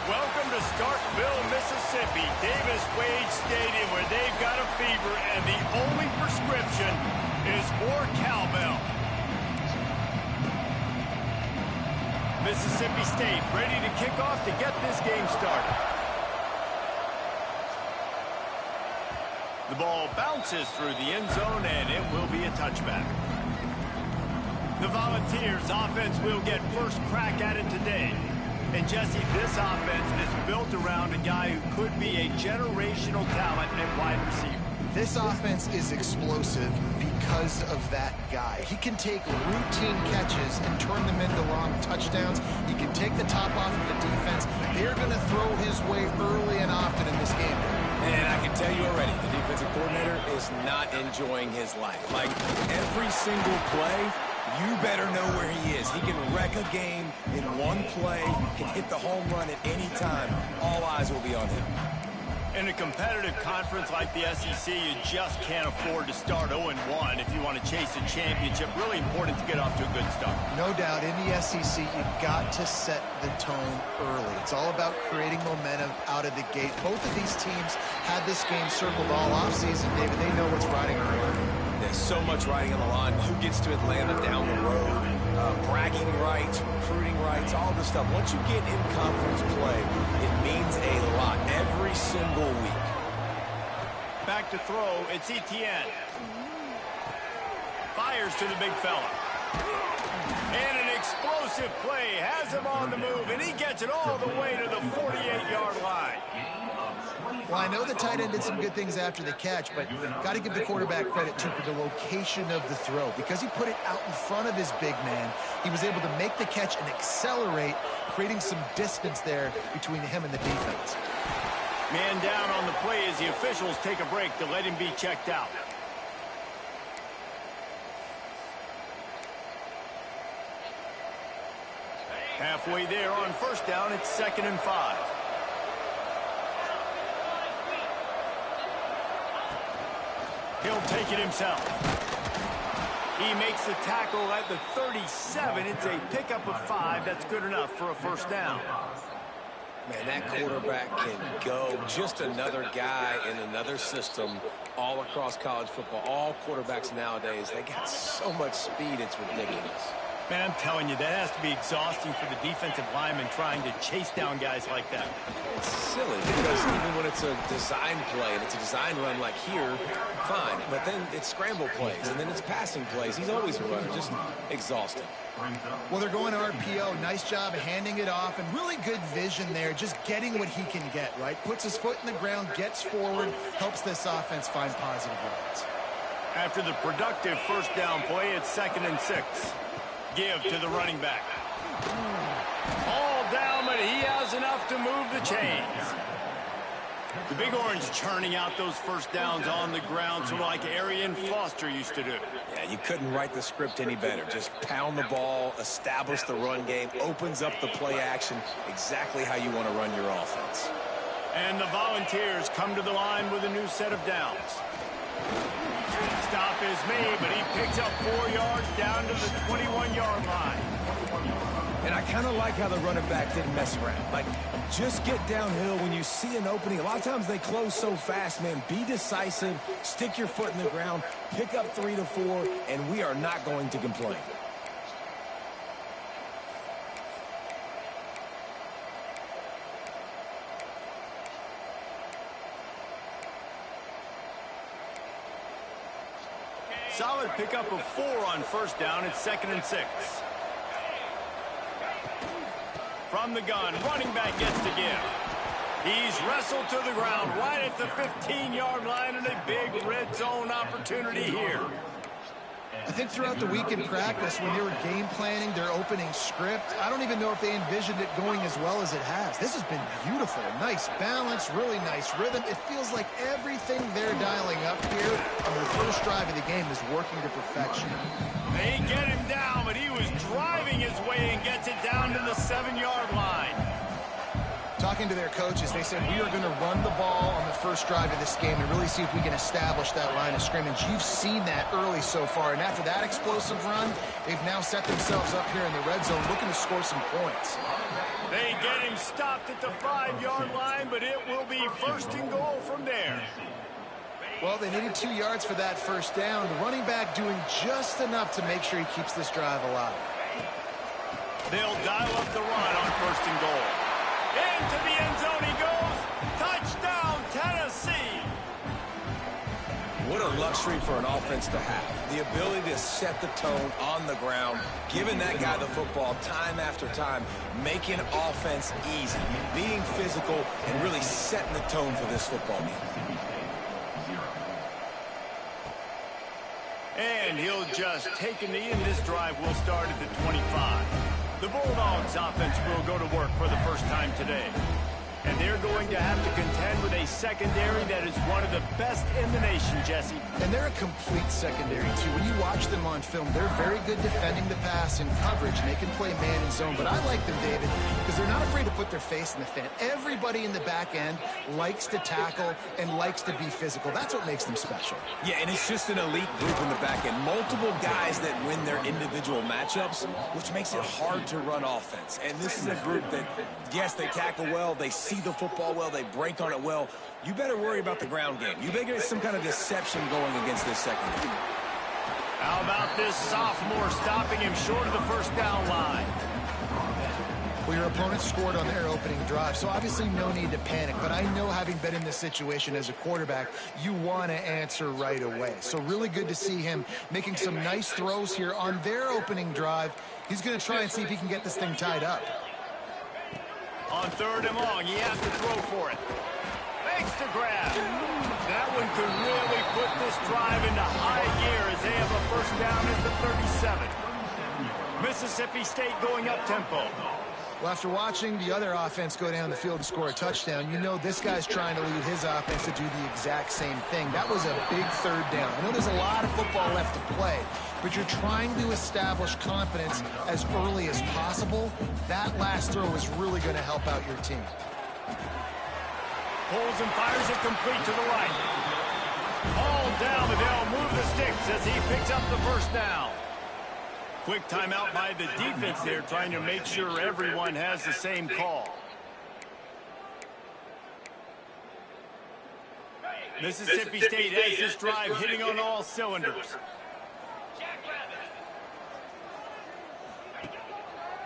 Welcome to Starkville, Mississippi, Davis-Wade Stadium, where they've got a fever, and the only prescription is more cowbell. Mississippi State ready to kick off to get this game started. The ball bounces through the end zone, and it will be a touchback. The Volunteers' offense will get first crack at it today. And, Jesse, this offense is built around a guy who could be a generational talent at wide receiver. This offense is explosive because of that guy. He can take routine catches and turn them into long touchdowns. He can take the top off of the defense. They're going to throw his way early and often in this game. And I can tell you already, the defensive coordinator is not enjoying his life. Like, every single play, you better know where he is. He can wreck a game in one play, can hit the home run at any time. All eyes will be on him. In a competitive conference like the SEC, you just can't afford to start 0-1 if you want to chase a championship. Really important to get off to a good start. No doubt, in the SEC, you've got to set the tone early. It's all about creating momentum out of the gate. Both of these teams had this game circled all offseason, David. They know what's riding on the line. There's so much riding on the line. Who gets to Atlanta down the road? Bragging rights, recruiting rights, all this stuff. Once you get in conference play, it means a lot every single week. Back to throw, it's Etienne. Fires to the big fella. And an explosive play has him on the move, and he gets it all the way to the 48-yard line. Well, I know the tight end did some good things after the catch, but got to give the quarterback credit, too, for the location of the throw. Because he put it out in front of his big man, he was able to make the catch and accelerate, creating some distance there between him and the defense. Man down on the play as the officials take a break to let him be checked out. Halfway there on first down, it's 2nd and 5. He'll take it himself. He makes the tackle at the 37. It's a pickup of 5. That's good enough for a first down. Man, that quarterback can go. Just another guy in another system all across college football. All quarterbacks nowadays, they got so much speed, it's ridiculous. Man, I'm telling you, that has to be exhausting for the defensive lineman trying to chase down guys like that. It's silly because even when it's a design play and it's a design run like here, fine. But then it's scramble plays and then it's passing plays. He's always a runner, just exhausting. Well, they're going to RPO. Nice job of handing it off and really good vision there, just getting what he can get, right? Puts his foot in the ground, gets forward, helps this offense find positive yards. After the productive first down play, it's 2nd and 6. Give to the running back. All down, but he has enough to move the chains. The Big Orange churning out those first downs on the ground, sort of like Arian Foster used to do. Yeah, you couldn't write the script any better. Just pound the ball, establish the run game, opens up the play action, exactly how you want to run your offense. And the Volunteers come to the line with a new set of downs. Stop is made, but he picks up 4 yards down to the 21-yard line. And I kind of like how the running back didn't mess around. Like, just get downhill when you see an opening. A lot of times they close so fast, man. Be decisive, stick your foot in the ground, pick up 3 to 4, and we are not going to complain. Solid pickup of 4 on first down. It's 2nd and 6. From the gun, running back gets to give. He's wrestled to the ground right at the 15-yard line, and a big red zone opportunity here. I think throughout the week in practice, when they were game planning their opening script, I don't even know if they envisioned it going as well as it has. This has been beautiful. Nice balance, really nice rhythm. It feels like everything they're dialing up here on the first drive of the game is working to perfection. They get him down, but he was driving his way and gets it down to the 7-yard line. Talking to their coaches, they said, we are going to run the ball on the first drive of this game and really see if we can establish that line of scrimmage. You've seen that early so far, and after that explosive run, they've now set themselves up here in the red zone looking to score some points. They get him stopped at the 5-yard line, but it will be first and goal from there. Well, they needed 2 yards for that first down. The running back doing just enough to make sure he keeps this drive alive. They'll dial up the run on first and goal. Into the end zone he goes. Touchdown, Tennessee. What a luxury for an offense to have. The ability to set the tone on the ground, giving that guy the football time after time, making offense easy, being physical, and really setting the tone for this football game. And he'll just take a knee, and this drive will start at the 25. The Bulldogs offense will go to work for the first time today. And they're going to have to contend with a secondary that is one of the best in the nation, Jesse. And they're a complete secondary, too. When you watch them on film, they're very good defending the pass and coverage, and they can play man and zone. But I like them, David, because they're not afraid to put their face in the fan. Everybody in the back end likes to tackle and likes to be physical. That's what makes them special. Yeah, and it's just an elite group in the back end. Multiple guys that win their individual matchups, which makes it hard to run offense. And this is a group that, yes, they tackle well, they see the football well, they break on it well. You better worry about the ground game. You better get some kind of deception going against this secondary. How about this sophomore stopping him short of the first down line? Well, your opponent scored on their opening drive, so obviously no need to panic. But I know, having been in this situation as a quarterback, you want to answer right away. So really good to see him making some nice throws here on their opening drive. He's going to try and see if he can get this thing tied up. On third and long, he has to throw for it. Makes the grab. That one could really put this drive into high gear as they have a first down at the 37. Mississippi State going up tempo. Well, after watching the other offense go down the field and score a touchdown, you know this guy's trying to lead his offense to do the exact same thing. That was a big third down. I know there's a lot of football left to play, but you're trying to establish confidence as early as possible. That last throw is really going to help out your team. Pulls and fires it complete to the right. Ball down, but they'll move the sticks as he picks up the first down. Quick timeout by the defense there, trying to make sure everyone has the same call. Mississippi State has this drive hitting on all cylinders.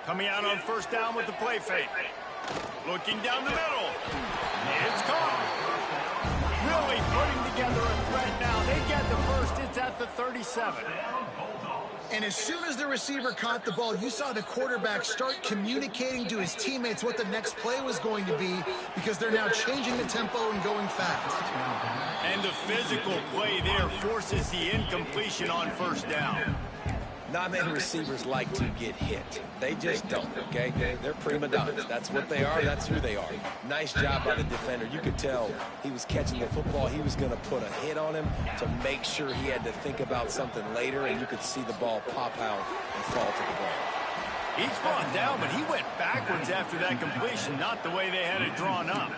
Coming out on first down with the play fake. Looking down the middle. It's caught. Really putting together a threat now. They get the first. It's at the 37. And as soon as the receiver caught the ball, you saw the quarterback start communicating to his teammates what the next play was going to be, because they're now changing the tempo and going fast. And the physical play there forces the incompletion on first down. Not many receivers like to get hit. They just don't, okay? They're prima donnas. That's what they are. That's who they are. Nice job by the defender. You could tell he was catching the football. He was going to put a hit on him to make sure he had to think about something later, and you could see the ball pop out and fall to the ground. He's brought down, but he went backwards after that completion, not the way they had it drawn up.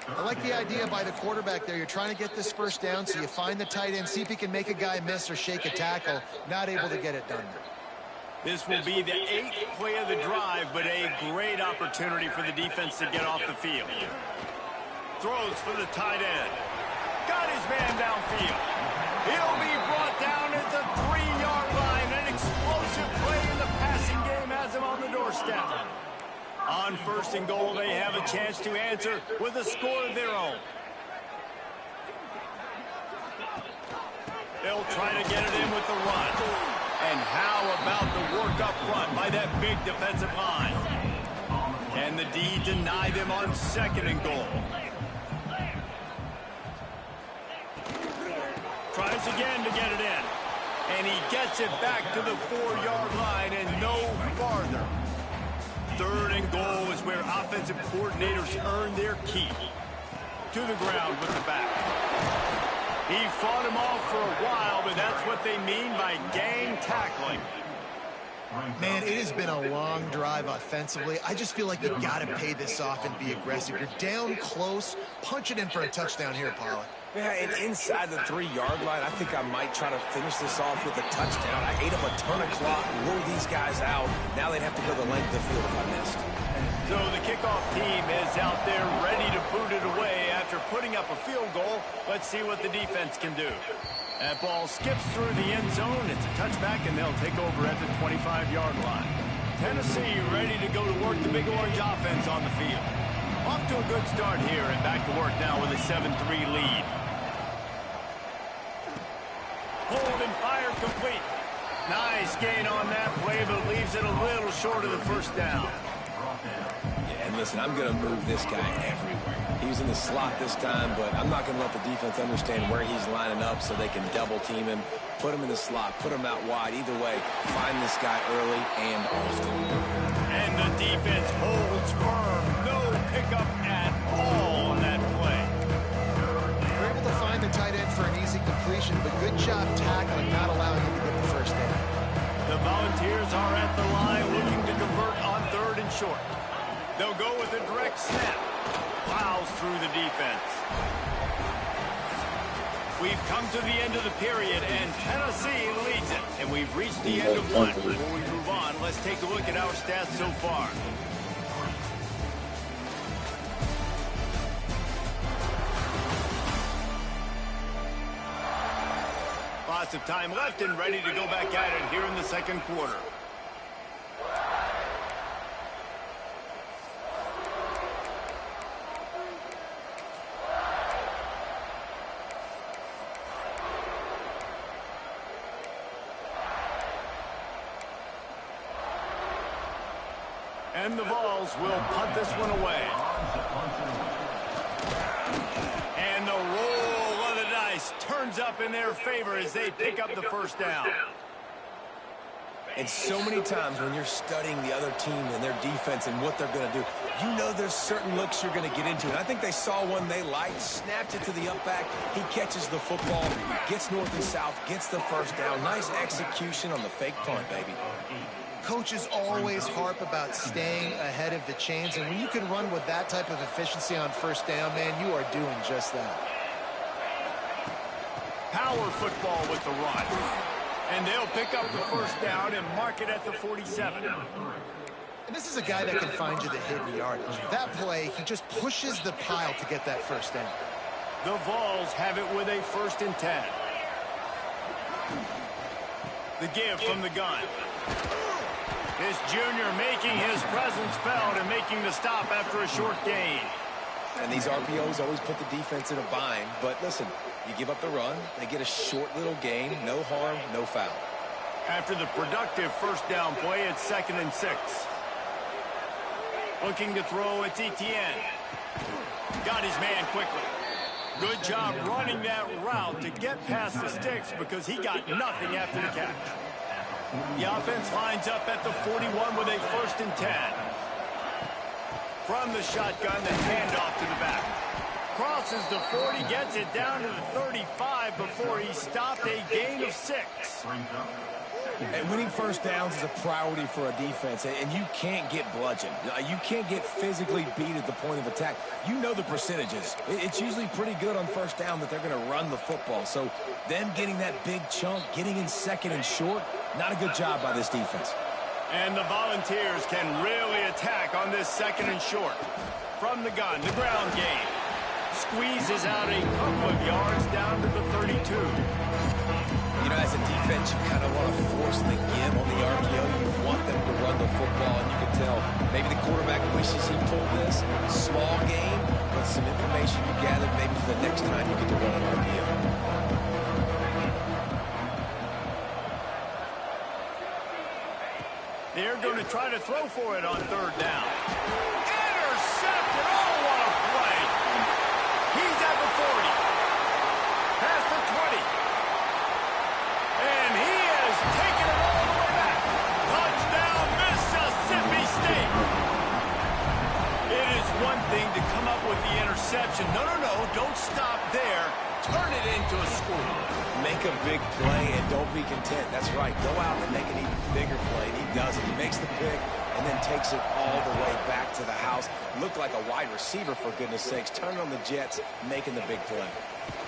I like the idea by the quarterback there. You're trying to get this first down, so you find the tight end, see if he can make a guy miss or shake a tackle. Not able to get it done. This will be the 8th play of the drive, but a great opportunity for the defense to get off the field. Throws for the tight end. Got his man downfield. He'll be brought down at the 3-yard line. An explosive play in the passing game has him on the doorstep. On first and goal, they have a chance to answer with a score of their own. They'll try to get it in with the run. And how about the work up front by that big defensive line? Can the D deny them on second and goal? Tries again to get it in. And he gets it back to the 4-yard line and no farther. Third and goal is where offensive coordinators earn their keep. To the ground with the back. He fought him off for a while, but that's what they mean by gang tackling. Man, it has been a long drive offensively. I just feel like you got to pay this off and be aggressive. You're down close. Punch it in for a touchdown here, Pollock. Yeah, and inside the 3-yard line, I think I might try to finish this off with a touchdown. I ate up a ton of clock, wore these guys out. Now they'd have to go the length of the field if I missed. So the kickoff team is out there ready to boot it away after putting up a field goal. Let's see what the defense can do. That ball skips through the end zone. It's a touchback, and they'll take over at the 25-yard line. Tennessee ready to go to work the Big Orange offense on the field. Off to a good start here, and back to work now with a 7-3 lead. Hold and fire complete. Nice gain on that play, but leaves it a little short of the first down. Yeah, and listen, I'm going to move this guy everywhere. He's in the slot this time, but I'm not going to let the defense understand where he's lining up so they can double team him, put him in the slot, put him out wide. Either way, find this guy early and often. And the defense holds firm. No pickup at all on that play. They're able to find the tight end for an easy completion, but good job tackling, not allowing him to get the first down. The Volunteers are at the line looking to convert on 3rd and short. They'll go with a direct snap. Plows through the defense. We've come to the end of the period, and Tennessee leads it. And we've reached the end of one. Before we move on, let's take a look at our stats so far. Lots of time left and ready to go back at it here in the second quarter. And the Vols will punt this one away. And the roll of the dice turns up in their favor as they pick up the first down. And so many times when you're studying the other team and their defense and what they're going to do, you know there's certain looks you're going to get into. And I think they saw one they liked, snapped it to the up back. He catches the football, gets north and south, gets the first down. Nice execution on the fake punt, baby. Coaches always harp about staying ahead of the chains, and when you can run with that type of efficiency on first down, man, you are doing just that. Power football with the run. And they'll pick up the first down and mark it at the 47. And this is a guy that can find you the hidden yardage. That play, he just pushes the pile to get that first down. The Vols have it with a 1st and 10. The give from the gun. This junior making his presence felt and making the stop after a short gain. And these RPOs always put the defense in a bind. But listen, you give up the run, they get a short little gain, no harm, no foul. After the productive first down play, it's 2nd and 6. Looking to throw, it's Etienne. Got his man quickly. Good job running that route to get past the sticks because he got nothing after the catch. The offense lines up at the 41 with a 1st and 10. From the shotgun, the handoff to the back. Crosses the 40, gets it down to the 35 before he stopped, a gain of 6. And winning first downs is a priority for a defense, and you can't get bludgeoned. You can't get physically beat at the point of attack. You know the percentages. It's usually pretty good on first down that they're going to run the football. So them getting that big chunk, getting in 2nd and short, not a good job by this defense. And the Volunteers can really attack on this 2nd and short. From the gun, the ground game. Squeezes out a couple of yards down to the 32. You know, as a defense, you kind of want to force the give on the RPO. You want them to run the football, and you can tell maybe the quarterback wishes he pulled this. Small game, but some information you gathered maybe for the next time you get to run an RPO. They're going to try to throw for it on 3rd down. Intercepted! Oh, what a play! He's at the 40. Past the 20. And he has taken it all the way back. Touchdown, Mississippi State. It is one thing to come up with the interception. No, don't stop there. Turn it into a score. Make a big play and don't be content. That's right. Go out and make an even bigger play. And he does it. He makes the pick and then takes it all the way back to the house. Looked like a wide receiver, for goodness sakes. Turning on the jets, making the big play.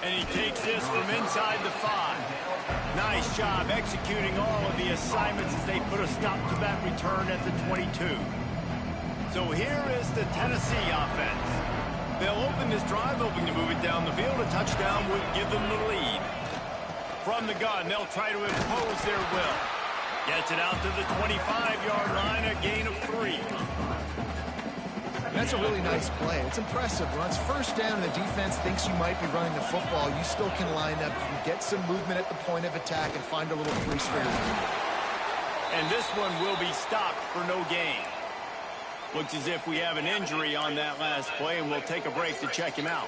And he takes this from inside the 5. Nice job executing all of the assignments as they put a stop to that return at the 22. So here is the Tennessee offense. They'll open this drive, hoping to move it down the field. A touchdown would give them the lead. From the gun, they'll try to impose their will. Gets it out to the 25-yard line, a gain of 3. That's a really nice play. It's impressive. When it's first down and the defense thinks you might be running the football, you still can line up. You can get some movement at the point of attack and find a little free space. And this one will be stopped for no gain. Looks as if we have an injury on that last play, and we'll take a break to check him out.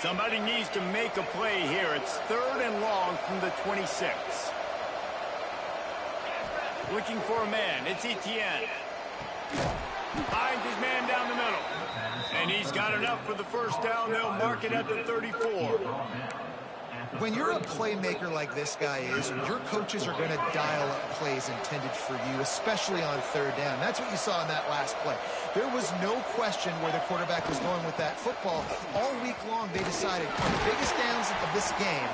Somebody needs to make a play here. It's 3rd and long from the 26. Looking for a man. It's Etienne. Finds his man down the middle. And he's got enough for the first down. They'll mark it at the 34. When you're a playmaker like this guy is, your coaches are going to dial up plays intended for you, especially on 3rd down. That's what you saw in that last play. There was no question where the quarterback was going with that football. All week long, they decided on the biggest downs of this game,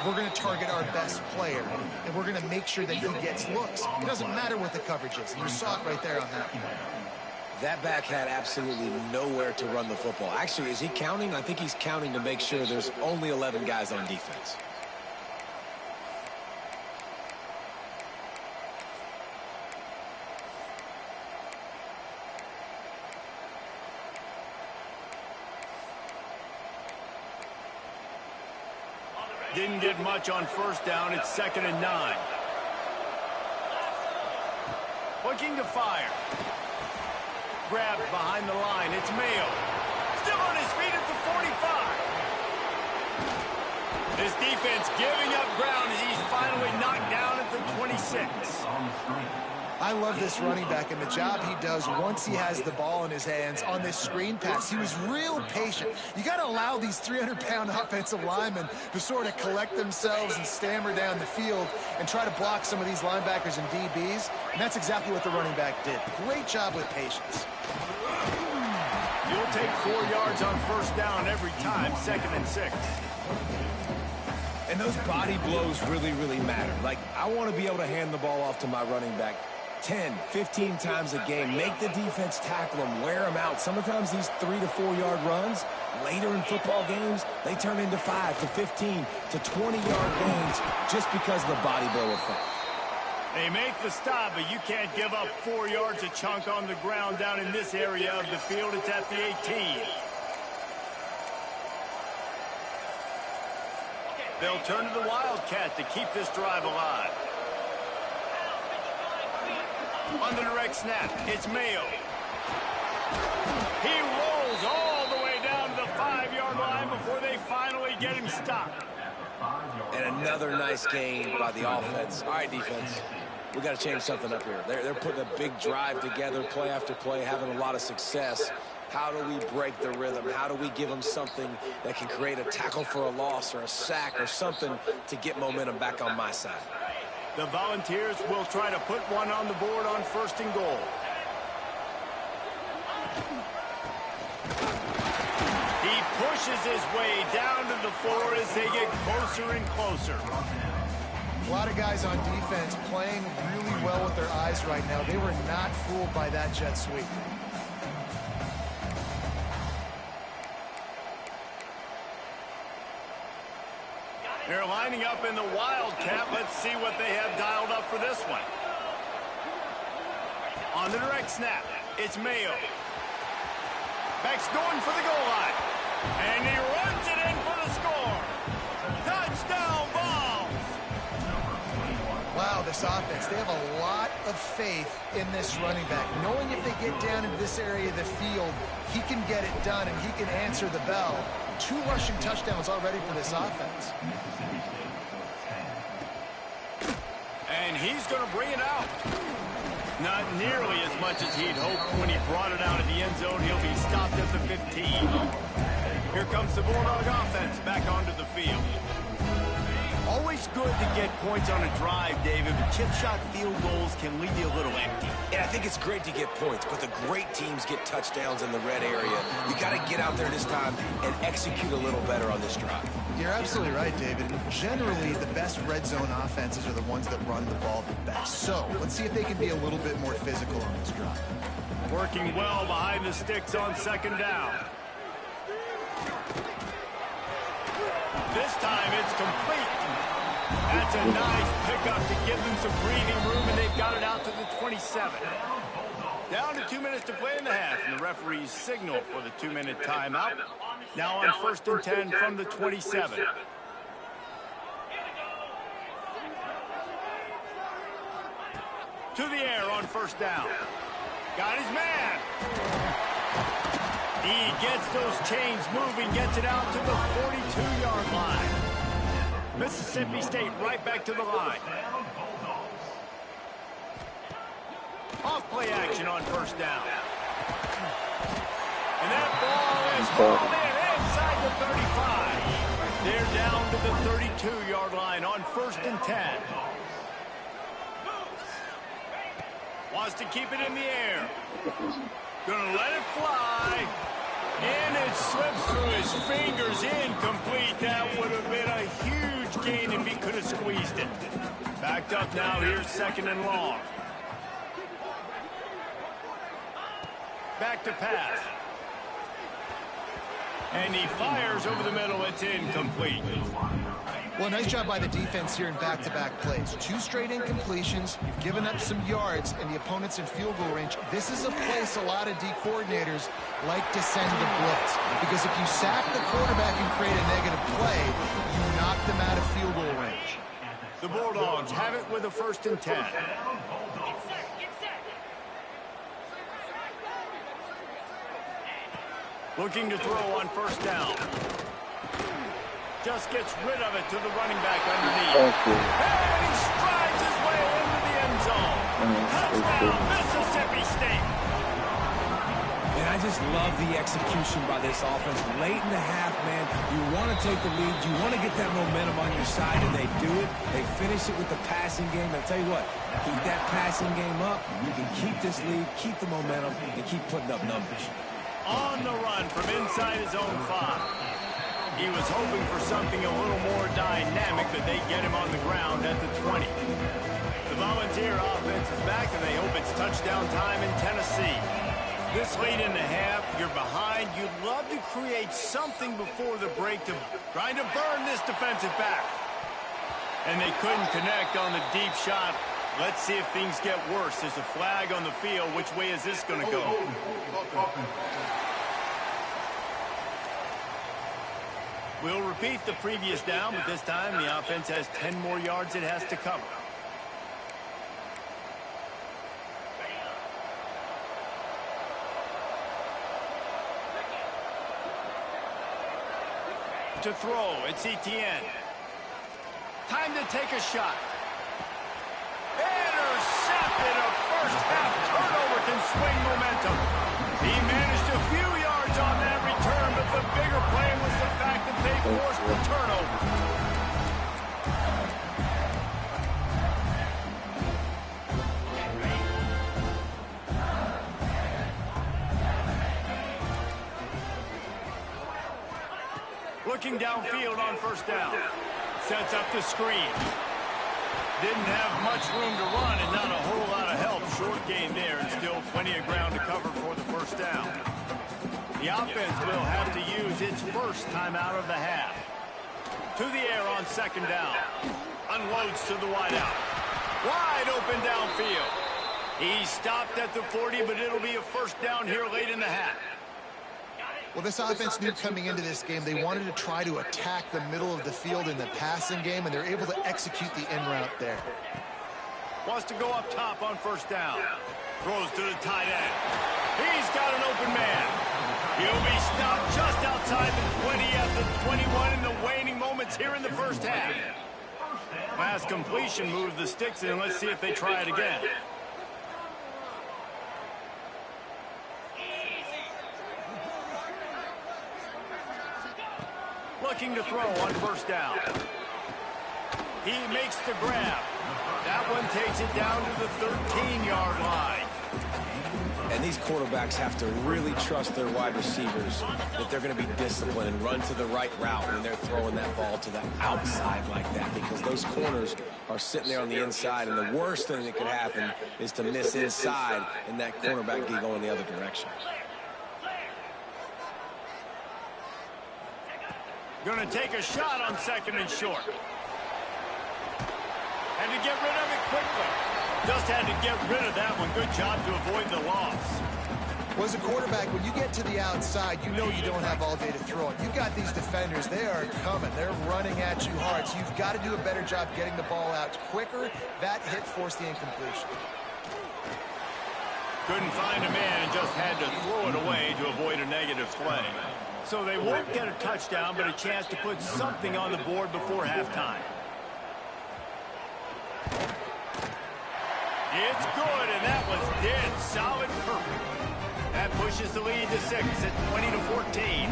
we're going to target our best player, and we're going to make sure that he gets looks. It doesn't matter what the coverage is, and you saw it right there on that. That back had absolutely nowhere to run the football. Actually, is he counting? I think he's counting to make sure there's only 11 guys on defense. Didn't get much on first down. It's 2nd and 9. Looking to fire. Grabbed behind the line. It's Mayo. Still on his feet at the 45. This defense giving up ground as he's finally knocked down at the 26. I love this running back and the job he does once he has the ball in his hands on this screen pass. He was real patient. You got to allow these 300-pound offensive linemen to sort of collect themselves and stammer down the field and try to block some of these linebackers and DBs. And that's exactly what the running back did. Great job with patience. You'll take 4 yards on first down every time, 2nd and 6. And those body blows really, really matter. Like, I want to be able to hand the ball off to my running back 10, 15 times a game. Make the defense tackle them, wear them out. Sometimes these 3 to 4 yard runs, later in football games, they turn into 5 to 15 to 20-yard gains just because of the body blow effect. They make the stop, but you can't give up 4 yards a chunk on the ground down in this area of the field. It's at the 18. They'll turn to the Wildcat to keep this drive alive. On the direct snap, it's Mayo. He rolls all the way down to the 5-yard line before they finally get him stopped. And another nice gain by the offense. All right, defense, we got to change something up here. They're putting a big drive together, play after play, having a lot of success. How do we break the rhythm? How do we give them something that can create a tackle for a loss or a sack or something to get momentum back on my side? The Volunteers will try to put one on the board on 1st and goal. He pushes his way down to the floor as they get closer and closer. A lot of guys on defense playing really well with their eyes right now. They were not fooled by that jet sweep. They're lining up in the Wildcat. Let's see what they have dialed up for this one. On the direct snap, it's Mayo. Back's going for the goal line. And he runs it in for the score. Touchdown, Vols! Wow, this offense, they have a lot of faith in this running back. Knowing if they get down into this area of the field, he can get it done and he can answer the bell. 2 rushing touchdowns already for this offense. And he's going to bring it out. Not nearly as much as he'd hoped when he brought it out of the end zone. He'll be stopped at the 15. Here comes the Bulldog offense back onto the field. Always good to get points on a drive, David, but chip shot field goals can leave you a little empty. And I think it's great to get points, but the great teams get touchdowns in the red area. You got to get out there this time and execute a little better on this drive. You're absolutely right, David. Generally, the best red zone offenses are the ones that run the ball the best. So let's see if they can be a little bit more physical on this drive. Working well behind the sticks on second down. This time it's complete. That's a nice pickup to give them some breathing room, and they've got it out to the 27. Down to 2 minutes to play in the half, and the referees signal for the 2-minute timeout. Now on 1st and 10 from the 27. To the air on 1st down. Got his man. He gets those chains moving, gets it out to the 42-yard line. Mississippi State right back to the line. Off play action on 1st down. And that ball is hauled in inside the 35. They're down to the 32-yard line on 1st and 10. Wants to keep it in the air. Gonna let it fly. And it slips through his fingers, incomplete. That would have been a huge gain if he could have squeezed it. Backed up now, here's 2nd and long. Back to pass. And he fires over the middle, it's incomplete. Well, nice job by the defense here in back-to-back plays. 2 straight incompletions. You've given up some yards, and the opponent's in field goal range. This is a place a lot of D coordinators like to send the blitz. Because if you sack the quarterback and create a negative play, you knock them out of field goal range. The Bulldogs have it with a 1st and 10. Looking to throw on 1st down. Just gets rid of it to the running back underneath. And he strides his way into the end zone. Touchdown, Mississippi State. And I just love the execution by this offense. Late in the half, man, you want to take the lead. You want to get that momentum on your side, and they do it. They finish it with the passing game. I'll tell you what, keep that passing game up. You can keep this lead, keep the momentum, and keep putting up numbers. On the run from inside his own 5. He was hoping for something a little more dynamic, but they get him on the ground at the 20. The Volunteer offense is back, and they hope it's touchdown time in Tennessee. This late in the half, you're behind. You'd love to create something before the break to trying to burn this defensive back. And they couldn't connect on the deep shot. Let's see if things get worse. There's a flag on the field. Which way is this going to go? We'll repeat the previous down, but this time the offense has 10 more yards it has to cover. To throw, it's Etienne. Time to take a shot. Intercepted. A first half turnover can swing momentum. He managed a few yards on that return, but the bigger play was the fact that they forced the turnover. Looking downfield on 1st down. Sets up the screen. Didn't have much room to run and not a whole lot of help. Short gain there and still plenty of ground to cover for the 1st down. The offense will have to use its first timeout of the half. To the air on 2nd down. Unloads to the wideout. Wide open downfield. He stopped at the 40, but it'll be a 1st down here late in the half. Well, this offense knew coming into this game they wanted to try to attack the middle of the field in the passing game, and they're able to execute the in route there. Wants to go up top on 1st down. Throws to the tight end. He's got an open man. He'll be stopped just outside the 20 at the 21 in the waning moments here in the 1st half. Pass completion moved the sticks in. Let's see if they try it again. looking to throw on first down. He makes the grab. That one takes it down to the 13-yard line. And these quarterbacks have to really trust their wide receivers that they're going to be disciplined and run to the right route when they're throwing that ball to the outside like that, because those corners are sitting there on the inside, and the worst thing that could happen is to miss inside and that cornerback get going the other direction. Going to take a shot on 2nd and short. And to get rid of it quickly. Just had to get rid of that one. Good job to avoid the loss. Well, as a quarterback, when you get to the outside, you know you don't have all day to throw it. You've got these defenders. They are coming. They're running at you hard. So you've got to do a better job getting the ball out quicker. That hit forced the incompletion. Couldn't find a man and just had to throw it away to avoid a negative play. So they won't get a touchdown, but a chance to put something on the board before halftime. It's good, and that was dead solid perfect. That pushes the lead to 6 at 20-14.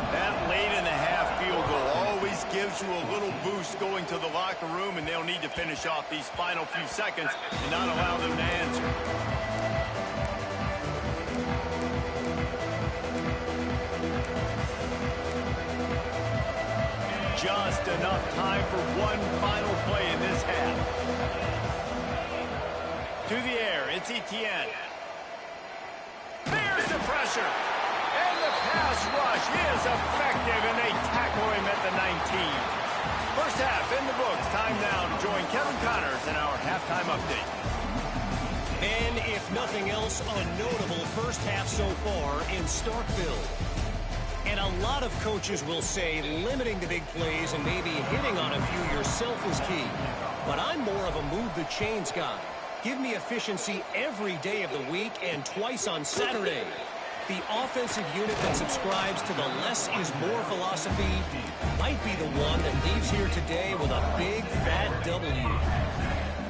That late-in-the-half field goal always gives you a little boost going to the locker room, and they'll need to finish off these final few seconds and not allow them to answer. Just enough time for one final play in this half. To the air, it's Etienne. There's the pressure. And the pass rush is effective, and they tackle him at the 19. First half in the books. Time now to join Kevin Connors in our halftime update. And if nothing else, a notable first half so far in Starkville. And a lot of coaches will say limiting the big plays and maybe hitting on a few yourself is key. But I'm more of a move the chains guy. Give me efficiency every day of the week and twice on Saturday. The offensive unit that subscribes to the less is more philosophy might be the one that leaves here today with a big, fat W.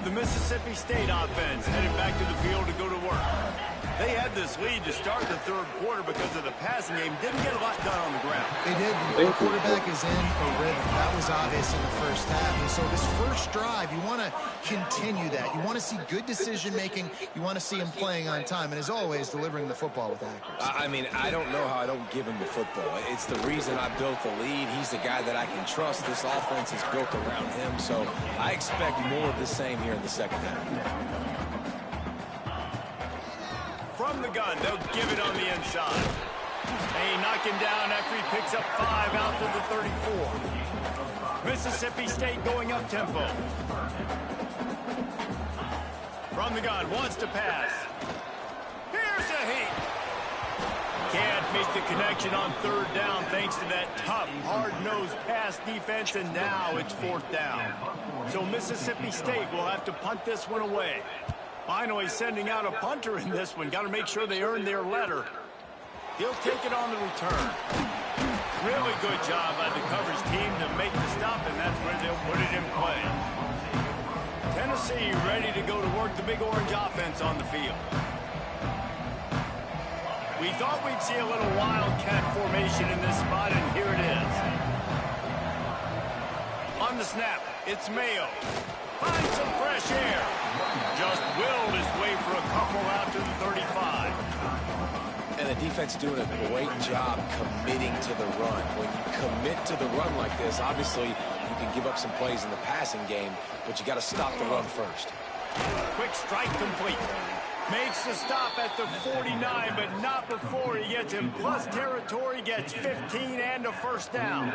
The Mississippi State offense headed back to the field to go to work. They had this lead to start the third quarter because of the passing game. Didn't get a lot done on the ground. They did. The quarterback is in a rhythm. That was obvious in the first half. And so this first drive, you want to continue that. You want to see good decision-making. You want to see him playing on time. And as always, delivering the football with accuracy. I mean, I don't know how I don't give him the football. It's the reason I built the lead. He's the guy that I can trust. This offense is built around him. So I expect more of the same here in the second half. From the gun, they'll give it on the inside. They knock him down after he picks up 5 out to the 34. Mississippi State going up tempo. From the gun, wants to pass. Here's a heat. Can't make the connection on third down thanks to that tough, hard-nosed pass defense, and now it's fourth down. So Mississippi State will have to punt this one away. Finally sending out a punter in this one. Got to make sure they earn their letter. He'll take it on the return. Really good job by the coverage team to make the stop, and that's where they'll put it in play. Tennessee ready to go to work, the Big Orange offense on the field. We thought we'd see a little wildcat formation in this spot, and here it is. On the snap, it's Mayo. Find some fresh air. Just willed his way for a couple out to the 35. And the defense doing a great job committing to the run. When you commit to the run like this, obviously you can give up some plays in the passing game, but you got to stop the run first. Quick strike complete. Makes the stop at the 49, but not before he gets in plus territory, gets 15 and a first down.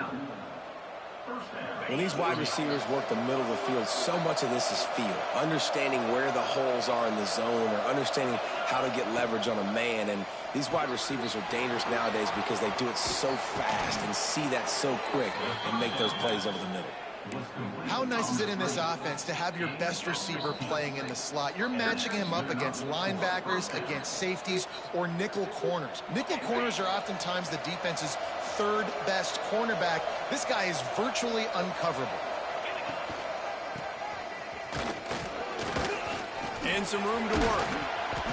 When these wide receivers work the middle of the field, so much of this is feel. Understanding where the holes are in the zone, or understanding how to get leverage on a man. And these wide receivers are dangerous nowadays because they do it so fast and see that so quick and make those plays over the middle. How nice is it in this offense to have your best receiver playing in the slot? You're matching him up against linebackers, against safeties, or nickel corners. Nickel corners are oftentimes the defense's third best cornerback. This guy is virtually uncoverable. And some room to work.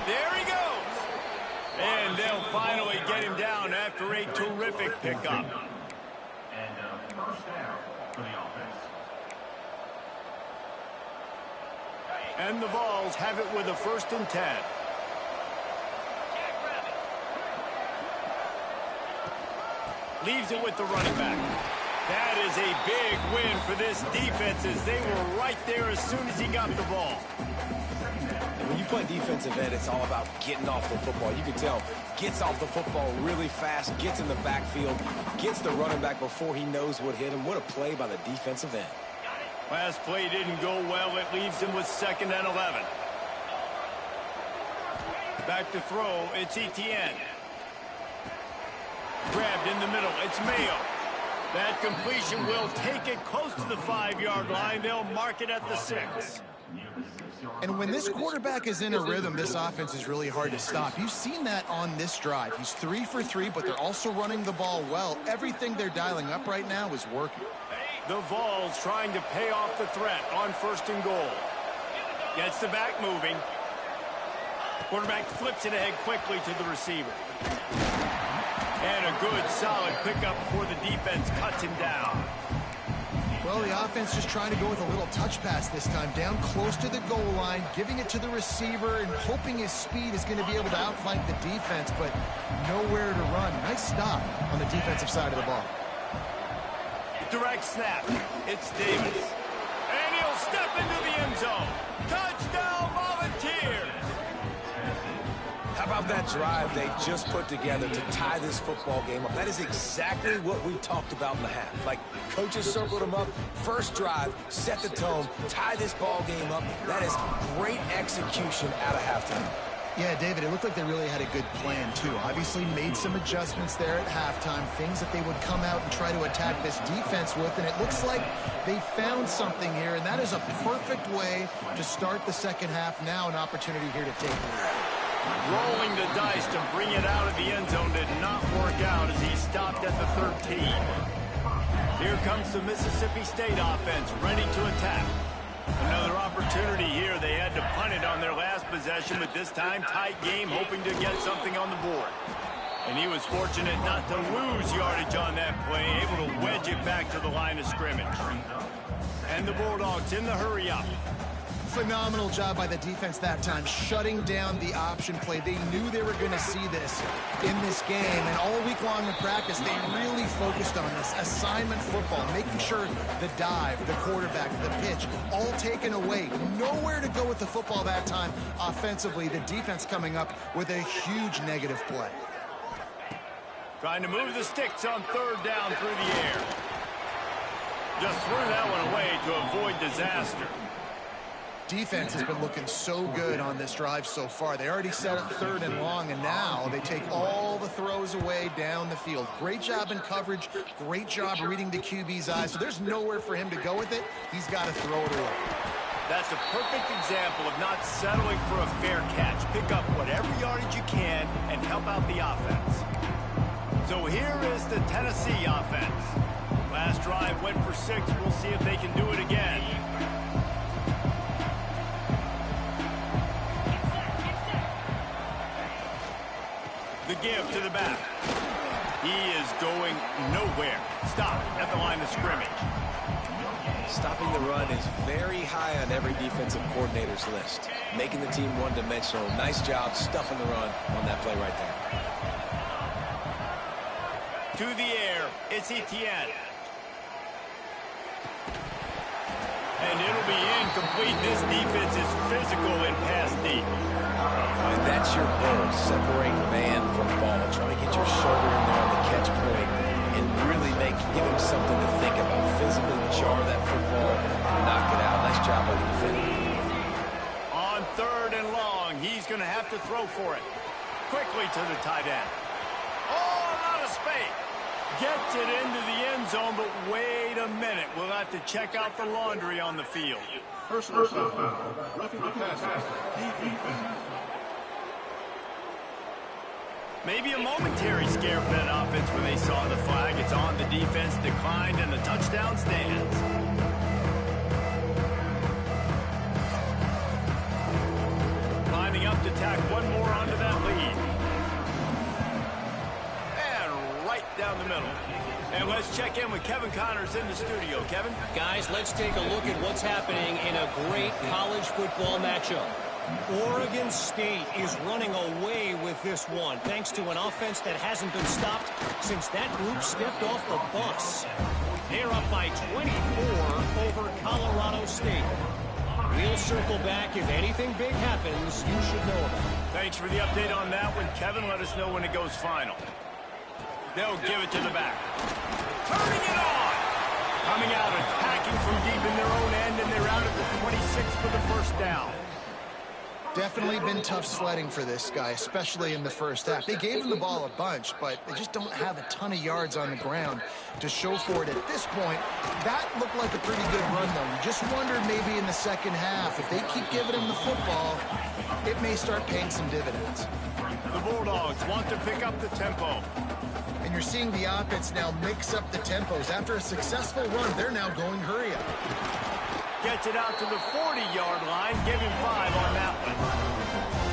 There he goes. And they'll finally get him down after a terrific pickup. And the Vols have it with a 1st and 10. Leaves it with the running back. That is a big win for this defense as they were right there as soon as he got the ball. And when you play defensive end, it's all about getting off the football. You can tell, gets off the football really fast, gets in the backfield, gets the running back before he knows what hit him. What a play by the defensive end. Last play didn't go well. It leaves him with 2nd and 11. Back to throw. It's Etienne. Grabbed in the middle. It's Mayo. That completion will take it close to the 5-yard line. They'll mark it at the 6. And when this quarterback is in a rhythm, this offense is really hard to stop. You've seen that on this drive. He's 3 for 3, but they're also running the ball well. Everything they're dialing up right now is working. The Vols trying to pay off the threat on 1st and goal. Gets the back moving. Quarterback flips it ahead quickly to the receiver. And a good, solid pickup before the defense cuts him down. Well, the offense just trying to go with a little touch pass this time. Down close to the goal line, giving it to the receiver and hoping his speed is going to be able to outflank the defense, but nowhere to run. Nice stop on the defensive side of the ball. Direct snap. It's Davis. And he'll step into the end zone. Touchdown, Volunteers! How about that drive they just put together to tie this football game up? That is exactly what we talked about in the half. Like, coaches circled them up. First drive, set the tone, tie this ball game up. That is great execution out of halftime. Yeah, David, it looked like they really had a good plan, too. Obviously made some adjustments there at halftime, things that they would come out and try to attack this defense with, and it looks like they found something here, and that is a perfect way to start the second half. Now an opportunity here to take the lead. Rolling the dice to bring it out of the end zone did not work out as he stopped at the 13. Here comes the Mississippi State offense ready to attack. Another opportunity here. They had to punt it on their last possession, but this time tight game, hoping to get something on the board. And he was fortunate not to lose yardage on that play, able to wedge it back to the line of scrimmage. And the Bulldogs in the hurry-up. Phenomenal job by the defense that time, shutting down the option play. They knew they were going to see this in this game, and all week long in practice, they really focused on this assignment football, making sure the dive, the quarterback, the pitch, all taken away. Nowhere to go with the football that time offensively. The defense coming up with a huge negative play. Trying to move the sticks on 3rd down through the air. Just threw that one away to avoid disaster. Defense has been looking so good on this drive so far. They already set up 3rd and long, and now they take all the throws away down the field. Great job in coverage, great job reading the QB's eyes. So there's nowhere for him to go with it. He's got to throw it away. That's a perfect example of not settling for a fair catch. Pick up whatever yardage you can and help out the offense. So here is the Tennessee offense. Last drive went for 6. We'll see if they can do it again. The give to the back. He is going nowhere. Stop at the line of scrimmage. Stopping the run is very high on every defensive coordinator's list. Making the team one-dimensional. Nice job stuffing the run on that play right there. To the air, it's Etienne. And it'll be incomplete. This defense is physical and pass deep. And that's your goal, separate man from ball. Try to get your shoulder in there on the catch point and really give him something to think about. Physically jar that football and knock it out. Nice job by the defender. On 3rd and long, he's going to have to throw for it. Quickly to the tight end. Oh, out of space. Gets it into the end zone, but wait a minute. We'll have to check out the laundry on the field. Personal foul. Roughing the passer. Defense. Maybe a momentary scare for that offense when they saw the flag. It's on, the defense declined, and the touchdown stands. Lining up to tack one more onto that lead. And right down the middle. And let's check in with Kevin Connors in the studio. Kevin? Guys, let's take a look at what's happening in a great college football matchup. Oregon State is running away with this one, thanks to an offense that hasn't been stopped since that group stepped off the bus. They're up by 24 over Colorado State. We'll circle back. If anything big happens, you should know about it. Thanks for the update on that one, Kevin. Let us know when it goes final. They'll give it to the back. Turning it on! Coming out, attacking from deep in their own end, and they're out at the 26 for the first down. Definitely been tough sledding for this guy, especially in the first half. They gave him the ball a bunch, but they just don't have a ton of yards on the ground to show for it at this point. That looked like a pretty good run, though. You just wondered maybe in the second half, if they keep giving him the football, it may start paying some dividends. The Bulldogs want to pick up the tempo. And you're seeing the offense now mix up the tempos. After a successful run, they're now going hurry up. Gets it out to the 40-yard line. Give him 5 on that one.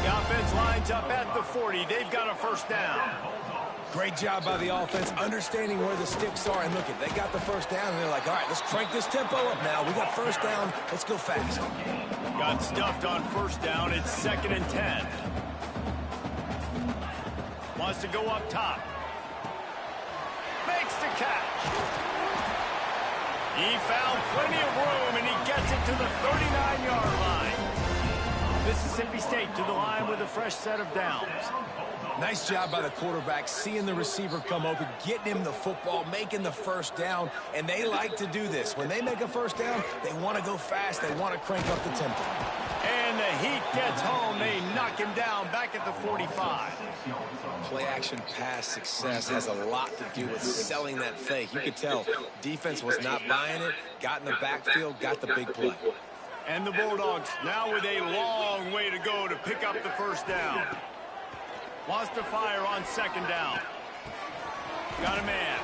The offense lines up at the 40. They've got a first down. Great job by the offense, understanding where the sticks are. And look, they got the first down, and they're like, all right, let's crank this tempo up now. We got first down. Let's go fast. Got stuffed on first down. It's 2nd and 10. Wants to go up top. Makes the catch. He found plenty of room, and he gets it to the 39-yard line. Mississippi State to the line with a fresh set of downs. Nice job by the quarterback, seeing the receiver come open, getting him the football, making the first down, and they like to do this. When they make a first down, they want to go fast. They want to crank up the tempo. And the heat gets home. They knock him down back at the 45. Play-action pass success has a lot to do with selling that fake. You could tell defense was not buying it, got in the backfield, got the big play. And the Bulldogs now with a long way to go to pick up the first down. Wants to fire on 2nd down. Got a man.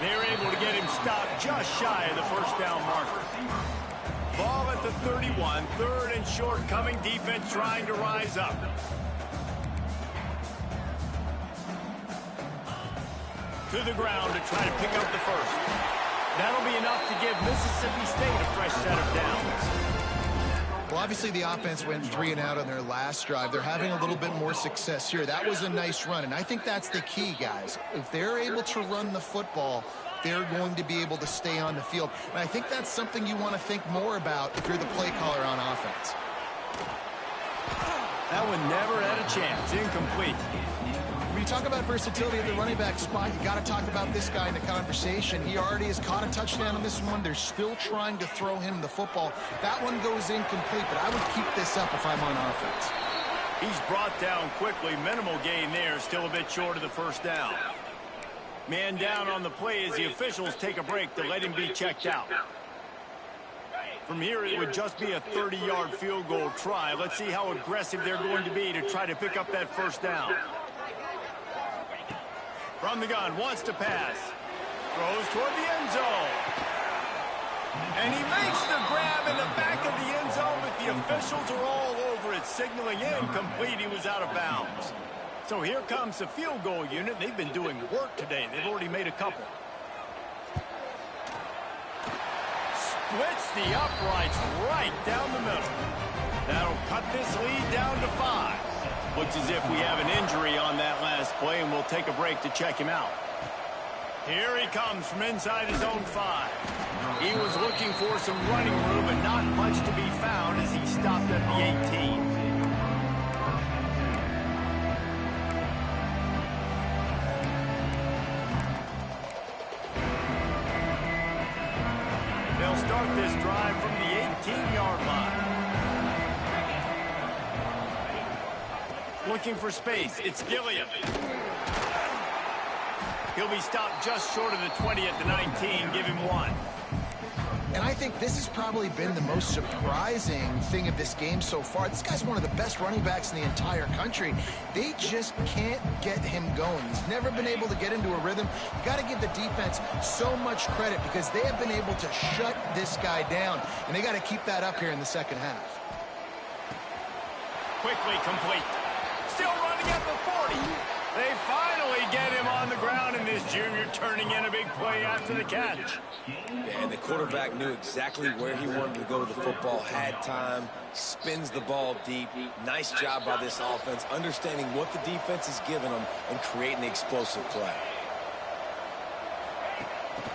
They're able to get him stopped just shy of the first down marker. Ball at the 31, 3rd and short coming. Defense trying to rise up. To the ground to try to pick up the first. That'll be enough to give Mississippi State a fresh set of downs. Well, obviously the offense went 3 and out on their last drive. They're having a little bit more success here. That was a nice run, and I think that's the key, guys. If they're able to run the football, they're going to be able to stay on the field. And I think that's something you want to think more about if you're the play caller on offense. That one never had a chance. Incomplete. When you talk about versatility at the running back spot, you got to talk about this guy in the conversation. He already has caught a touchdown on this one. They're still trying to throw him the football. That one goes incomplete, but I would keep this up if I'm on offense. He's brought down quickly. Minimal gain there. Still a bit short of the first down. Man down on the play as the officials take a break to let him be checked out. From here, it would just be a 30-yard field goal try. Let's see how aggressive they're going to be to try to pick up that first down. From the gun, wants to pass. Throws toward the end zone. And he makes the grab in the back of the end zone, but the officials are all over it, signaling incomplete. He was out of bounds. So here comes the field goal unit. They've been doing work today. They've already made a couple. Splits the uprights right down the middle. That'll cut this lead down to 5. Looks as if we have an injury on that last play, and we'll take a break to check him out. Here he comes from inside his own 5. He was looking for some running room, but not much to be found as he stopped at the 18. They'll start this drive from the 18-yard line. Looking for space. It's Gilliam. He'll be stopped just short of the 20 at the 19. Give him 1. And I think this has probably been the most surprising thing of this game so far. This guy's one of the best running backs in the entire country. They just can't get him going. He's never been able to get into a rhythm. You got to give the defense so much credit because they have been able to shut this guy down, and they got to keep that up here in the second half. Quickly complete. Still running at the 40. They finally get him on the ground, and this junior turning in a big play after the catch. Yeah, and the quarterback knew exactly where he wanted to go with the football, had time, spins the ball deep. Nice job by this offense, understanding what the defense is giving them and creating the explosive play.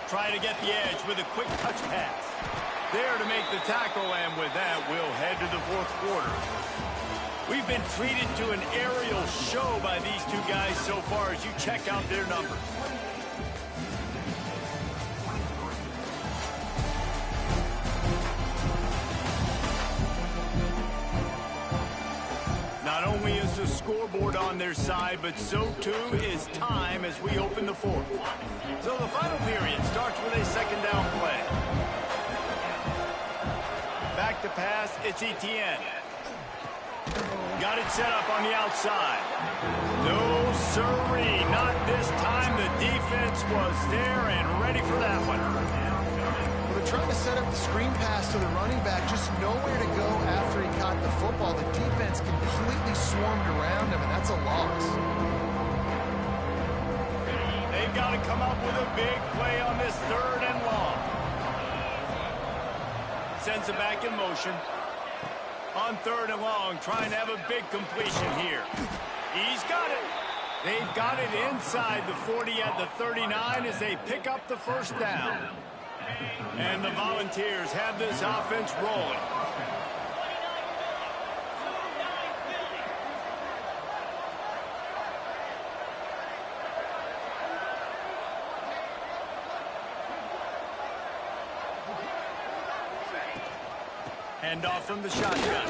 Trying to get the edge with a quick touch pass. There to make the tackle, and with that, we'll head to the fourth quarter. We've been treated to an aerial show by these two guys so far as you check out their numbers. Not only is the scoreboard on their side, but so too is time as we open the fourth. So the final period starts with a second down play. Back to pass, it's Etienne. Got it set up on the outside. No sirree, not this time. The defense was there and ready for that one. Well, they're trying to set up the screen pass to the running back, just nowhere to go after he caught the football. The defense completely swarmed around him, and that's a loss. They've got to come up with a big play on this third and long. Sends it back in motion. On third and long, trying to have a big completion here. He's got it. They've got it inside the 40 at the 39 as they pick up the first down. And the Volunteers have this offense rolling. Hand off from the shotgun.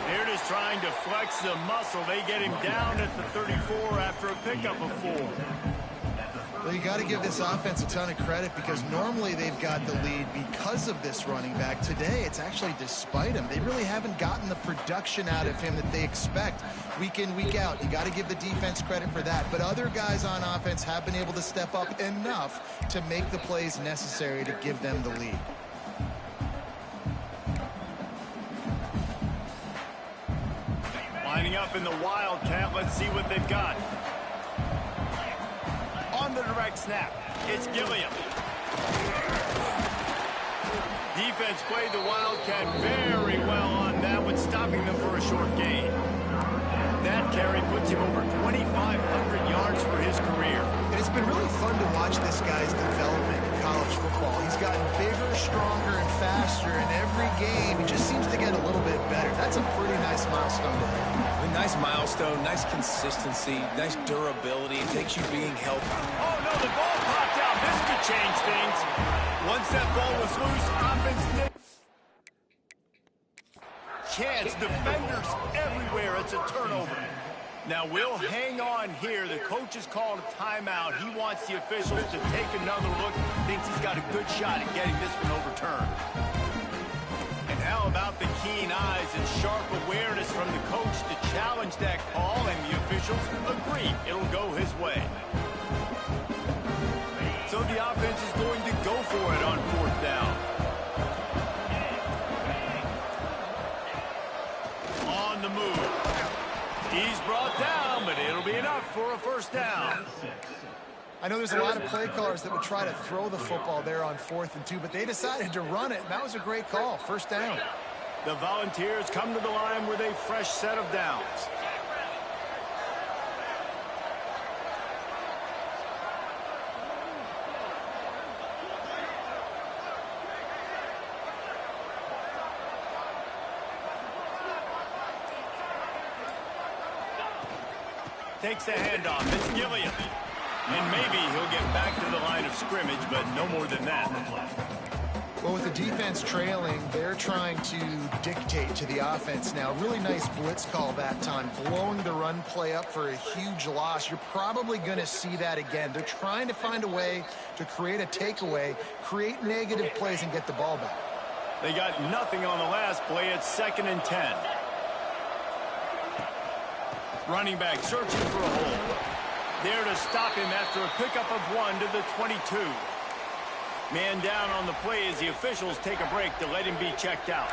They're just trying to flex the muscle. They get him down at the 34 after a pickup of 4. Well, you got to give this offense a ton of credit because normally they've got the lead because of this running back. Today, it's actually despite him. They really haven't gotten the production out of him that they expect week in, week out. You got to give the defense credit for that. But other guys on offense have been able to step up enough to make the plays necessary to give them the lead. Lining up in the Wildcat. Let's see what they've got. On the direct snap, it's Gilliam. Defense played the Wildcat very well on that one, stopping them for a short gain. That carry puts him over 2,500 yards for his career. And it's been really fun to watch this guy's development in college football. He's gotten bigger, stronger, and faster in every game. He just seems to get a little bit better. That's a pretty nice milestone to hit. Nice milestone, nice consistency, nice durability. It takes you being healthy. Oh, no, the ball popped out. This could change things. Once that ball was loose, offense did. Chance, defenders everywhere. It's a turnover. Now, we'll hang on here. The coach has called a timeout. He wants the officials to take another look. Thinks he's got a good shot at getting this one overturned. And how about the keen eyes and sharp awareness from the coach to challenge that call, and the officials agree it'll go his way. So the offense is going to go for it on fourth down. On the move. He's brought down, but it'll be enough for a first down. I know there's a lot of play callers that would try to throw the football there on 4th and 2, but they decided to run it, and that was a great call. First down. The Volunteers come to the line with a fresh set of downs. Takes the handoff. It's Gilliam. And maybe he'll get back to the line of scrimmage, but no more than that. Well, with the defense trailing, they're trying to dictate to the offense now. Really nice blitz call that time, blowing the run play up for a huge loss. You're probably going to see that again. They're trying to find a way to create a takeaway, create negative plays, and get the ball back. They got nothing on the last play. It's 2nd and 10. Running back searching for a hole. There to stop him after a pickup of 1 to the 22. Man down on the play as the officials take a break to let him be checked out.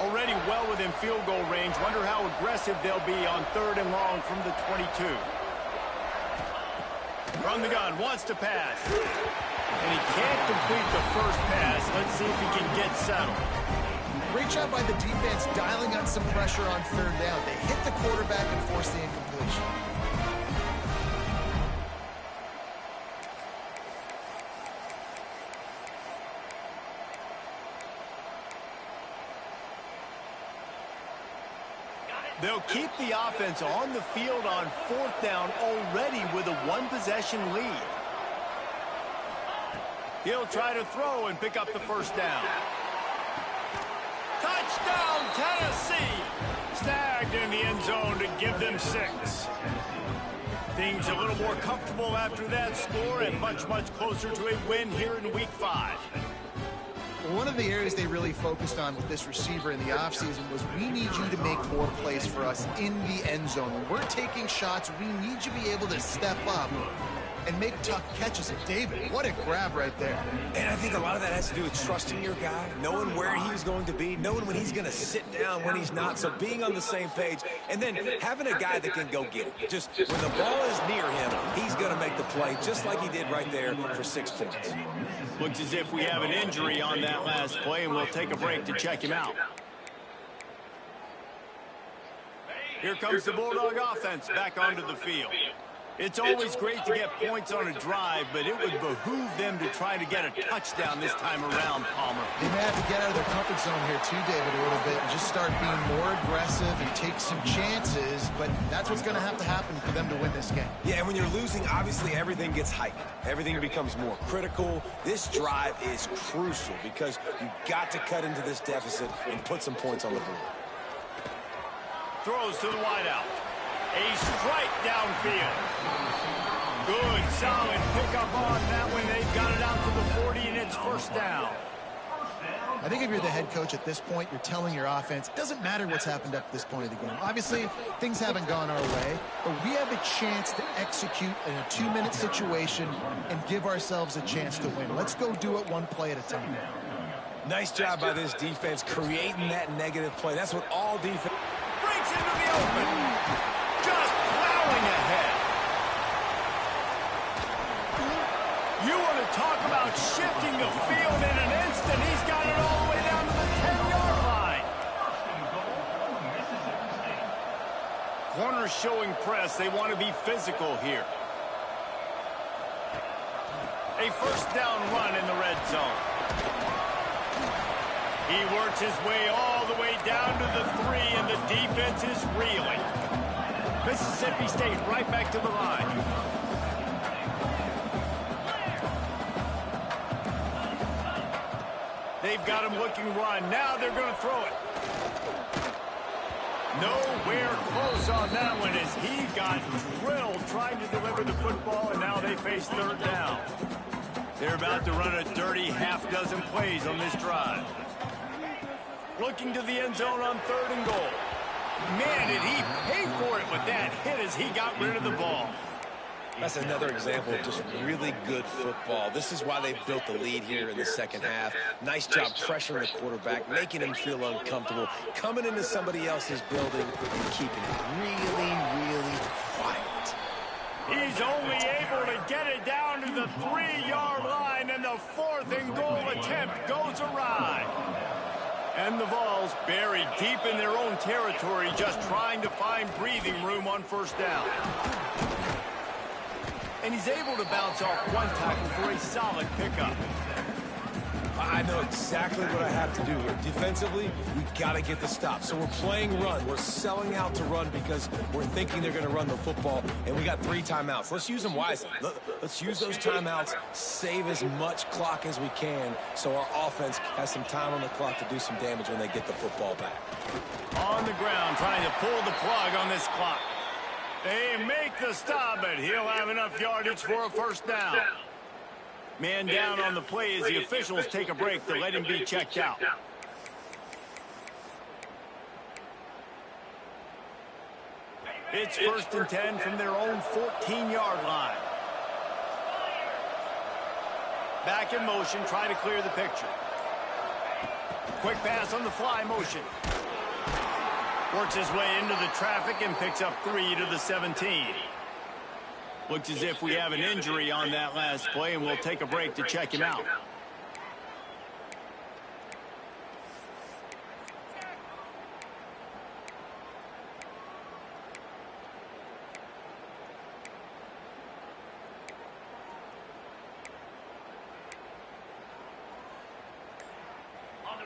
Already well within field goal range. Wonder how aggressive they'll be on 3rd and long from the 22. From the gun, wants to pass. And he can't complete the first pass. Let's see if he can get settled. Great job by the defense dialing on some pressure on 3rd down. They hit the quarterback and forced the incompletion. They'll keep the offense on the field on 4th down already with a 1-possession lead. He'll try to throw and pick up the first down. Touchdown, Tennessee! Snagged in the end zone to give them 6. Things a little more comfortable after that score and much, much closer to a win here in Week 5. One of the areas they really focused on with this receiver in the offseason was we need you to make more plays for us in the end zone. When we're taking shots, we need you to be able to step up and make tough catches. And David, what a grab right there. And I think a lot of that has to do with trusting your guy, knowing where he's going to be, knowing when he's going to sit down, when he's not. So being on the same page, and then having a guy that can go get it. Just when the ball is near him, he's going to make the play, just like he did right there for 6 points. Looks as if we have an injury on that last play, and we'll take a break to check him out. Here comes the Bulldog offense back onto the field. It's always great to get points on a drive, but it would behoove them to try to get a touchdown this time around, Palmer. They may have to get out of their comfort zone here too, David, a little bit, and just start being more aggressive and take some chances, but that's what's going to happen for them to win this game. Yeah, and when you're losing, obviously everything gets heightened. Everything becomes more critical. This drive is crucial because you've got to cut into this deficit and put some points on the board. Throws to the wideout. A strike downfield. Good, solid pickup on that one. They've got it out to the 40, and it's first down. I think if you're the head coach at this point, you're telling your offense, it doesn't matter what's happened up to this point of the game. Obviously, things haven't gone our way, but we have a chance to execute in a 2-minute situation and give ourselves a chance to win. Let's go do it one play at a time. Nice job by this defense creating that negative play. That's what all defense... Breaks into the open. Just plowing ahead. You want to talk about shifting the field in an instant. He's got it all the way down to the 10-yard line. Corners showing press. They want to be physical here. A first down run in the red zone. He works his way all the way down to the 3, and the defense is reeling. Mississippi State right back to the line. They've got him looking run. Now they're going to throw it. Nowhere close on that one as he got drilled trying to deliver the football, and now they face 3rd down. They're about to run a dirty half-dozen plays on this drive. Looking to the end zone on 3rd and goal. Man, did he pay for it with that hit as he got rid of the ball. That's another example of just really good football. This is why they built the lead here in the second half. Nice job pressuring the quarterback, making him feel uncomfortable, coming into somebody else's building and keeping it really, really quiet. He's only able to get it down to the 3-yard line, and the 4th and goal attempt goes awry. And the Vols buried deep in their own territory, just trying to find breathing room on first down. And he's able to bounce off one tackle for a solid pickup. I know exactly what I have to do here. Defensively, we've got to get the stop. So we're playing run. We're selling out to run because we're thinking they're going to run the football, and we got 3 timeouts. Let's use them wisely. Let's use those timeouts, save as much clock as we can so our offense has some time on the clock to do some damage when they get the football back. On the ground, trying to pull the plug on this clock. They make the stop, but he'll have enough yardage for a first down. Man down on the play as the officials take a break to let him be checked out. It's 1st and 10 from their own 14-yard line. Back in motion, try to clear the picture. Quick pass on the fly motion. Works his way into the traffic and picks up 3 to the 17. Looks as if we have an injury on that last play, and we'll take a break to check him out.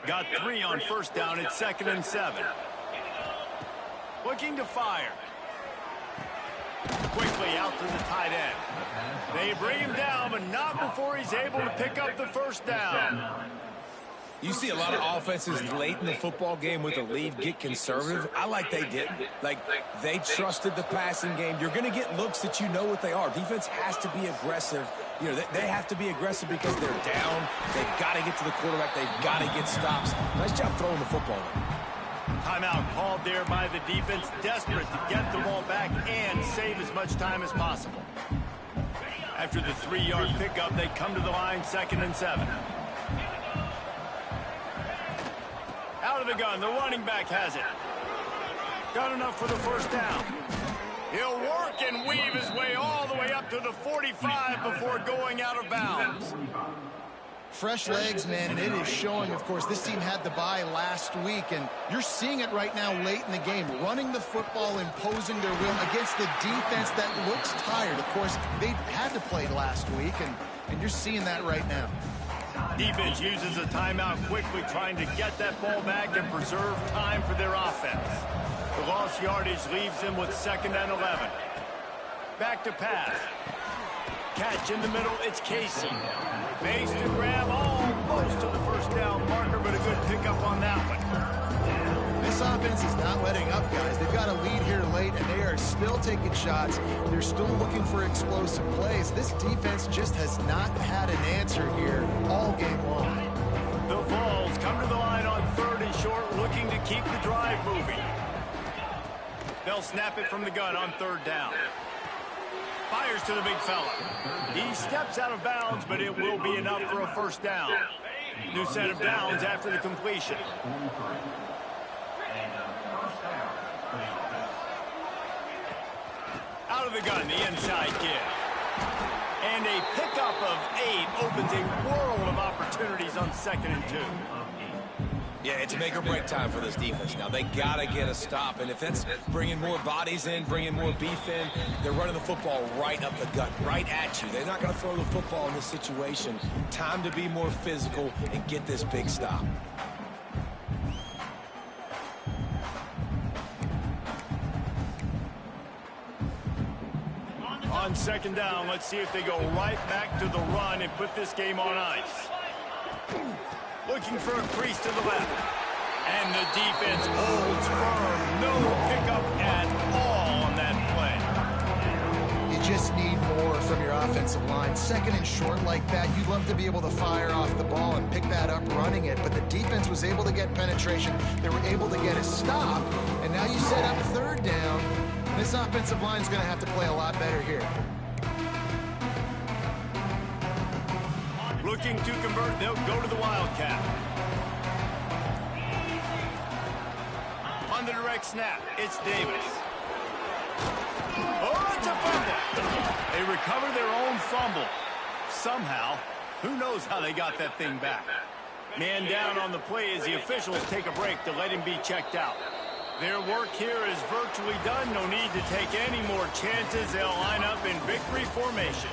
Got 3 on first down. It's 2nd and 7. Looking to fire. Quickly out to the tight end. They bring him down, but not before he's able to pick up the first down. You see a lot of offenses late in the football game with a lead get conservative. I like they didn't. Like, they trusted the passing game. You're going to get looks that you know what they are. Defense has to be aggressive. You know, they have to be aggressive because they're down. They've got to get to the quarterback. They've got to get stops. Nice job throwing the football. Timeout called there by the defense, desperate to get the ball back and save as much time as possible. After the 3-yard pickup, they come to the line, 2nd and 7. Out of the gun, the running back has it. Got enough for the first down. He'll work and weave his way all the way up to the 45 before going out of bounds. Fresh legs, man, and it is showing, of course. This team had the bye last week, and you're seeing it right now late in the game. Running the football, imposing their will against the defense that looks tired. Of course, they had to play last week, and you're seeing that right now. Defense uses a timeout quickly, trying to get that ball back and preserve time for their offense. The lost yardage leaves them with 2nd and 11. Back to pass. Catch in the middle, it's Casey. Base to grab almost to the first down marker, but a good pickup on that one. This offense is not letting up, guys. They've got a lead here late, and they are still taking shots. They're still looking for explosive plays. This defense just has not had an answer here all game long. The Vols come to the line on 3rd and short, looking to keep the drive moving. They'll snap it from the gun on 3rd down. Fires to the big fella. He steps out of bounds, but it will be enough for a first down. New set of downs after the completion. Out of the gun, the inside give. And a pickup of 8 opens a world of opportunities on 2nd and 2. Yeah, it's make or break time for this defense. Now, they got to get a stop, and if that's bringing more bodies in, bringing more beef in, they're running the football right up the gut, right at you. They're not going to throw the football in this situation. Time to be more physical and get this big stop. On 2nd down, let's see if they go right back to the run and put this game on ice. Looking for a crease to the left. And the defense holds firm. No pickup at all on that play. You just need more from your offensive line. 2nd and short like that, you'd love to be able to fire off the ball and pick that up running it, but the defense was able to get penetration. They were able to get a stop, and now you set up 3rd down. This offensive line is going to have to play a lot better here. Looking to convert, they'll go to the Wildcat. On the direct snap, it's Davis. Oh, it's a fumble. They recover their own fumble. Somehow, who knows how they got that thing back. Man down on the play as the officials take a break to let him be checked out. Their work here is virtually done. No need to take any more chances. They'll line up in victory formation.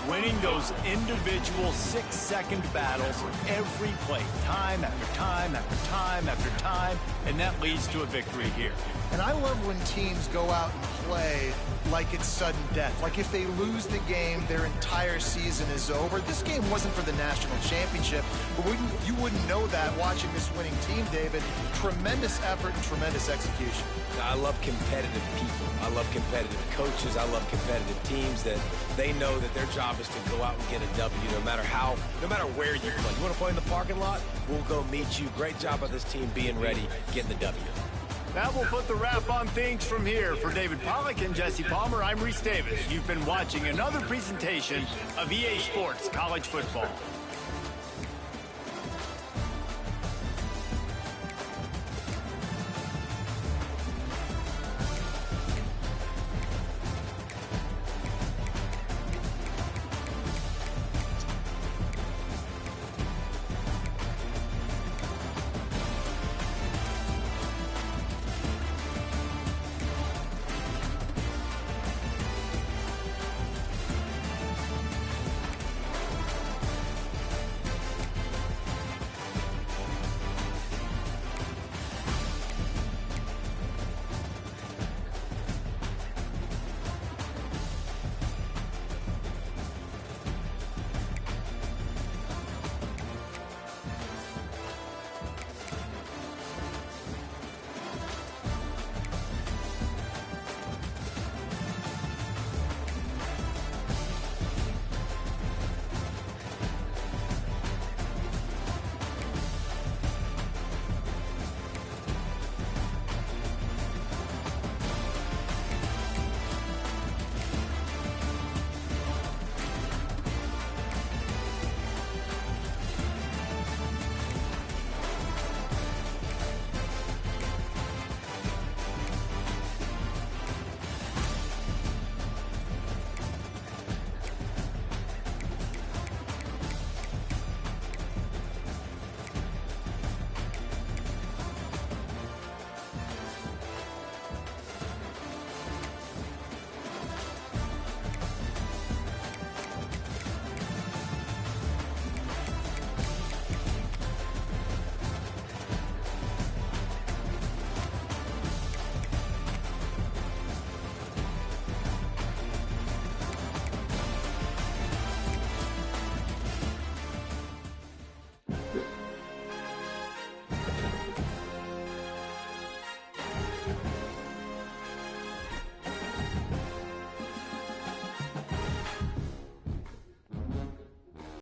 Winning those individual 6-second battles every play, time after time after time after time, and that leads to a victory here. And I love when teams go out and play like it's sudden death. Like if they lose the game, their entire season is over. This game wasn't for the national championship, but you wouldn't know that watching this winning team, David. Tremendous effort and tremendous execution. I love competitive people. I love competitive coaches. I love competitive teams that they know that their job is to go out and get a W no matter where you play. You want to play in the parking lot? We'll go meet you. Great job by this team being ready, getting the W. That will put the wrap on things from here. For David Pollack and Jesse Palmer, I'm Reese Davis. You've been watching another presentation of EA Sports College Football.